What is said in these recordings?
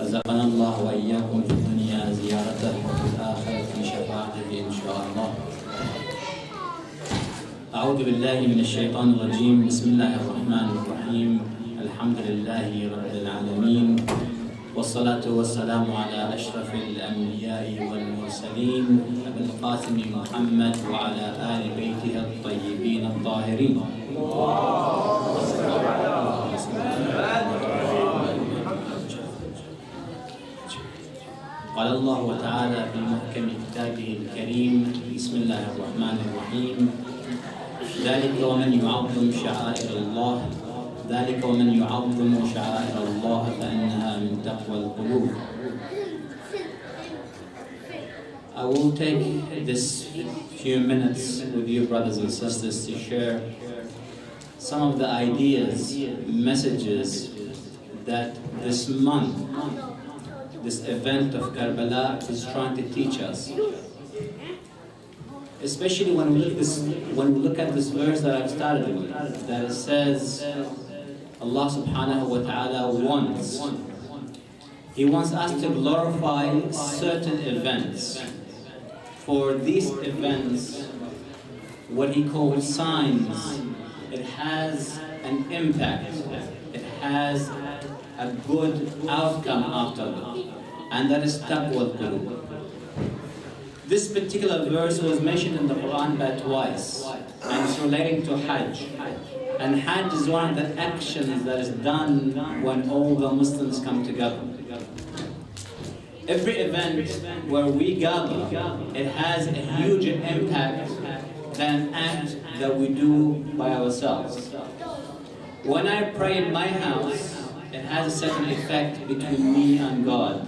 رزقنا الله وإياكم في الدنيا زيارته وفي الآخرة شفاعته إن شاء الله. أعوذ بالله من الشيطان الرجيم. بسم الله الرحمن الرحيم. الحمد لله رب العالمين، والصلاة والسلام على أشرف الأنبياء والمرسلين أبي القاسم محمد وعلى آل بيته الطيبين الطاهرين. قال الله تعالى في محكم كتابه الكريم: بسم الله الرحمن الرحيم. ذلك ومن يعظم شعائر الله فإنها من تقوى القلوب. I will take this few minutes with you, brothers and sisters, to share some of the ideas, messages that this month, this event of Karbala is trying to teach us. Especially when we look at this verse that I've started with, that it says Allah subhanahu wa ta'ala wants us to glorify certain events. For these events, what he calls signs, it has an impact, it has a good outcome after them, and that is taqwa al-qulub. This particular verse was mentioned in the Quran by twice, and it's relating to Hajj. And Hajj is one of the actions that is done when all the Muslims come together. Every event where we gather, it has a huge impact than an act that we do by ourselves. When I pray in my house, it has a certain effect between me and God.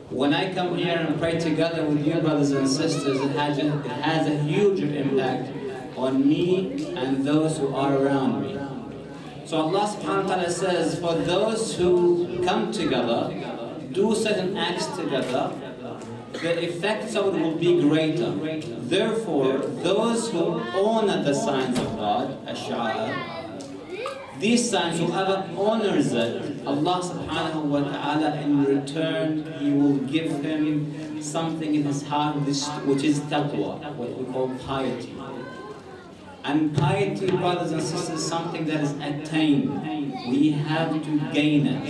When I come here and pray together with you, brothers and sisters, it has a huge impact on me and those who are around me. So Allah subhanahu wa ta'ala says, for those who come together, do certain acts together, the effects of it will be greater. Therefore, those who honor the signs of God, ash-sha'a'ir, these signs, whoever honors it, Allah subhanahu wa ta'ala in return, He will give him something in his heart which is taqwa, what we call piety. And piety, brothers and sisters, is something that is attained. We have to gain it.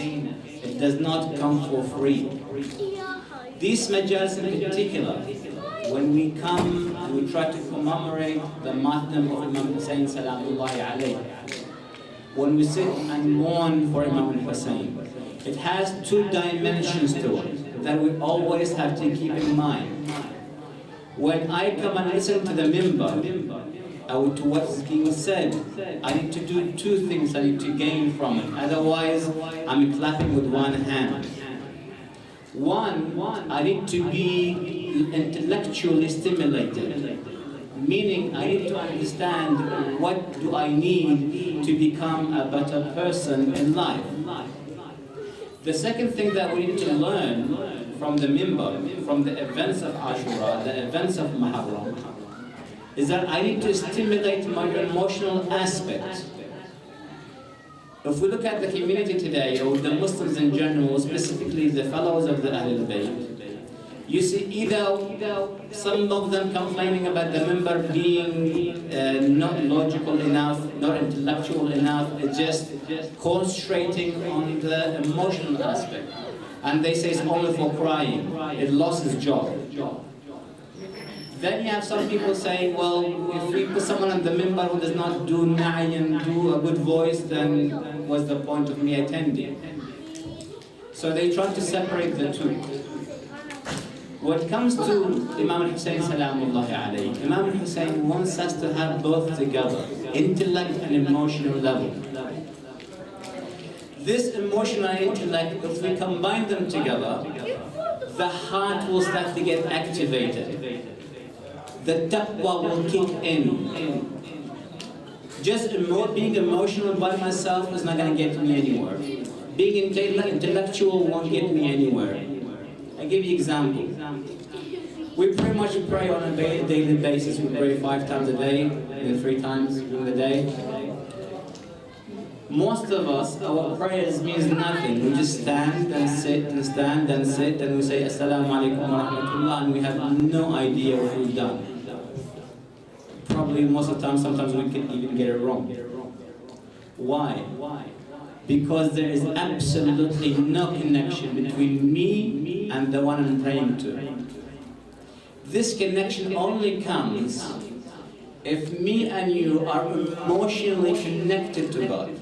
It does not come for free. These majalis in particular, when we come and we try to commemorate the martyrdom of Imam Hussain salamullahi alayhi, when we sit and mourn for Imam Hussain, it has two dimensions to it that we always have to keep in mind. When I come and listen to the minbar, to what is being said, I need to do two things I need to gain from it. Otherwise, I'm clapping with one hand. One, I need to be intellectually stimulated. Meaning, I need to understand what do I need to become a better person in life. The second thing that we need to learn from the minbar, from the events of Ashura, the events of Muharam, is that I need to stimulate my emotional aspect. If we look at the community today, or the Muslims in general, specifically the fellows of the Ahlulbait, you see either some of them complaining about the minbar being not logical enough, not intellectual enough, just concentrating on the emotional aspect. And they say it's only for crying, it lost its job. Then you have some people saying, well, if we put someone on the minbar who does not do na'i and do a good voice, then what's the point of me attending? So they try to separate the two. When it comes to Imam Hussain salamullahi alayhi, Imam Hussain wants us to have both together, intellect and emotional level. This emotional and intellect, if we combine them together, the heart will start to get activated. The taqwa will kick in. Just being emotional by myself is not going to get me anywhere. Being intellectual won't get me anywhere. I'll give you an example. We pretty much pray on a daily basis. We pray 5 times a day, and 3 times during the day. Most of us, our prayers means nothing. We just stand and sit and stand and sit and we say Assalamu alaikum wa rahmatullah and we have no idea what we've done. Probably most of the time, sometimes we can even get it wrong. Why? Because there is absolutely no connection between me and the one I'm praying to. This connection only comes if me and you are emotionally connected to God.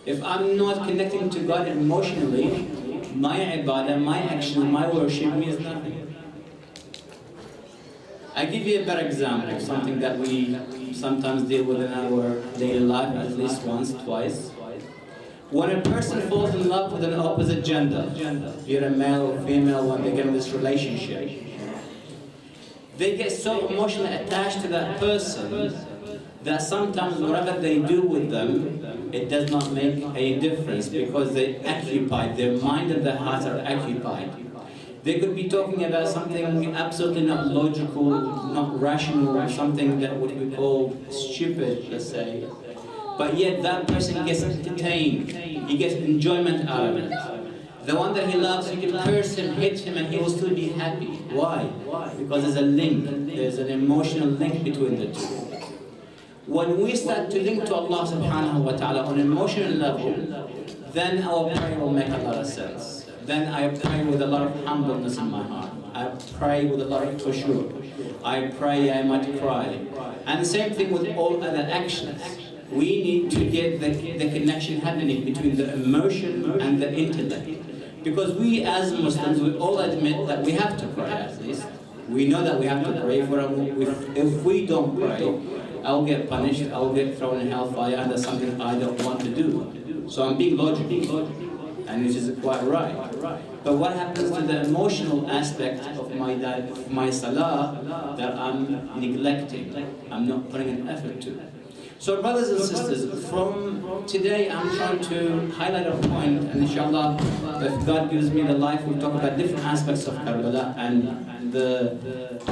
If I'm not connecting to God emotionally, my ibadah, my action, my worship means nothing. I give you a better example, something that we sometimes deal with in our daily life, at least once, twice. When a person falls in love with an opposite gender, be it a male or female, when they get in this relationship, they get so emotionally attached to that person that sometimes whatever they do with them, it does not make a difference because they're occupied, their mind and their hearts are occupied. They could be talking about something absolutely not logical, not rational, or something that what we call stupid, let's say. But yet that person gets entertained, he gets enjoyment out of it. The one that he loves, you can curse him, hit him, and he will still be happy. Why? Because there's a link, there's an emotional link between the two. When we start to link to Allah subhanahu wa ta'ala on an emotional level, then our prayer will make a lot of sense. Then I pray with a lot of humbleness in my heart. I pray with a lot of khushu'. I pray, I might cry. And the same thing with all other actions. We need to get the connection happening between the emotion and the intellect. Because we as Muslims, we all admit that we have to pray at least. We know that we have to pray. If we don't pray, I'll get punished, I'll get thrown in hellfire, and that's something I don't want to do. So I'm being logical, and which is quite right. But what happens to the emotional aspect of my salah that I'm neglecting, I'm not putting an effort to? So brothers and sisters, from today I'm trying to highlight a point, and inshallah, if God gives me the life, we'll talk about different aspects of Karbala and the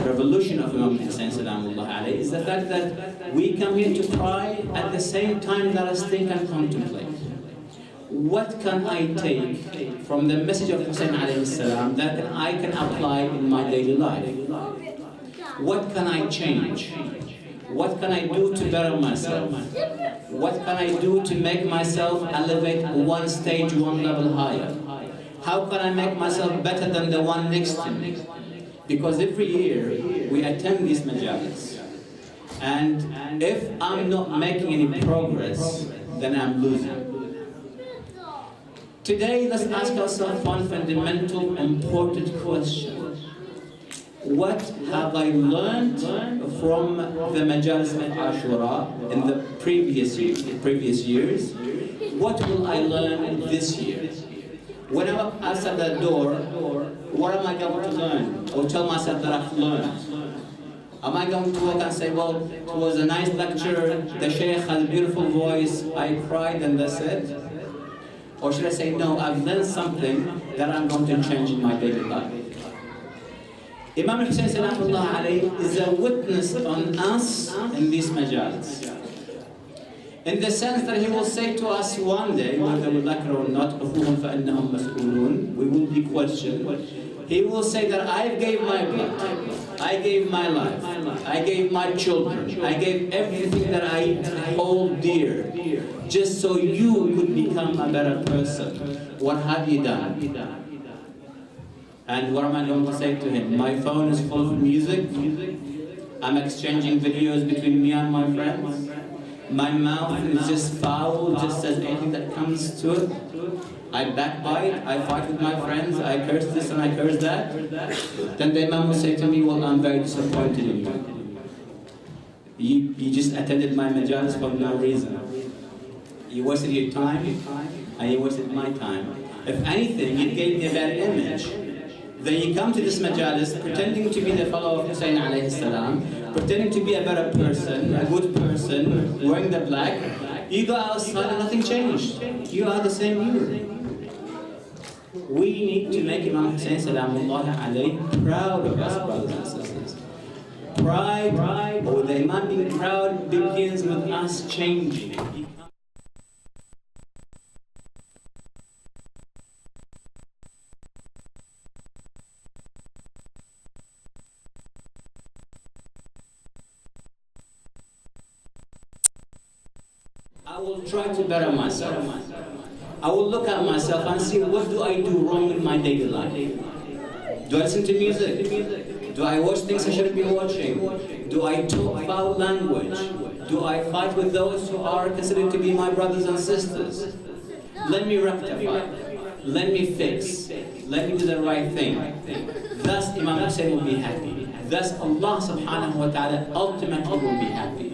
revolution of Imam Hussein Salamullah alayhi, is the fact that we come here to pray at the same time that us think and contemplate. What can I take from the message of Hussein alayhi salam that I can apply in my daily life? What can I change? What can I do to better myself? What can I do to make myself elevate one stage, one level higher? How can I make myself better than the one next to me? Because every year we attend these majalis, and if I'm not making any progress, then I'm losing. Today, let's ask ourselves one fundamental, important question. What have I learned from the majalis of Ashura in the previous years? What will I learn this year? When I'm outside that door, what am I going to learn? Or tell myself that I've learned? Am I going to walk and say, well, it was a nice lecture, the Shaykh had a beautiful voice, I cried and that's it? Or should I say, no, I've learned something that I'm going to change in my daily life? Imam Hussein Salamullah alayhi is a witness on us in these majalis. In the sense that he will say to us one day, whether we like it or not, we will be questioned. He will say that I gave my blood, I gave my life, I gave my children, I gave everything that I hold dear, just so you could become a better person. What have you done? And what am I going to say to him? My phone is full of music. I'm exchanging videos between me and my friends. My mouth is just foul, just says anything that comes to it. I backbite, I fight with my friends, I curse this and I curse that. Then the Imam will say to me, well, I'm very disappointed in you. You just attended my majalis for no reason. You wasted your time, and you wasted my time. If anything, it gave me a bad image. Then you come to this majalis pretending to be the follower of Hussein alayhi salam, pretending to be a better person, a good person, wearing the black. You go outside and nothing changed. You are the same you. We need to make Imam Hussein Salamullah alayhi proud of us, brothers and sisters. Pride, or the Imam being proud, begins with us changing. I will try to better myself. I will look at myself and see what do I do wrong in my daily life. Do I listen to music? Do I watch things I shouldn't be watching? Do I talk foul language? Do I fight with those who are considered to be my brothers and sisters? Let me rectify. Let me fix. Let me do the right thing. Thus Imam Hussein will be happy. Thus Allah subhanahu wa ta'ala ultimately will be happy.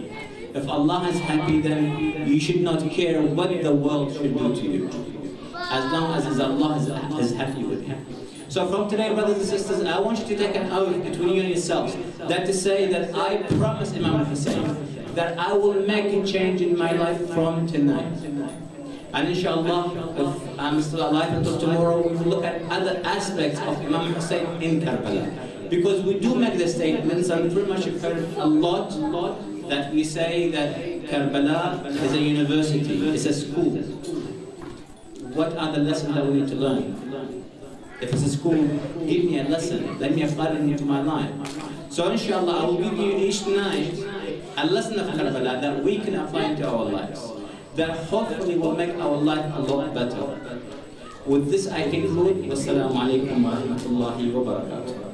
If Allah is happy, then you should not care what the world should do to you, as long as Allah is happy with you. So from today, brothers and sisters, I want you to take an oath between you and yourselves, that to say that I promise Imam Hussein that I will make a change in my life from tonight. And inshallah, if I'm still alive until tomorrow, we will look at other aspects of Imam Hussein in Karbala. Because we do make the statements, and pretty much you've heard a lot, that we say that Karbala is a university, it's a school. What are the lessons that we need to learn? If it's a school, give me a lesson, let me apply it into my life. So inshallah, I will give you each night a lesson of Karbala that we can apply into our lives, that hopefully will make our life a lot better. With this I conclude. Wassalamu alaikum wa rahmatullahi wa barakatuh.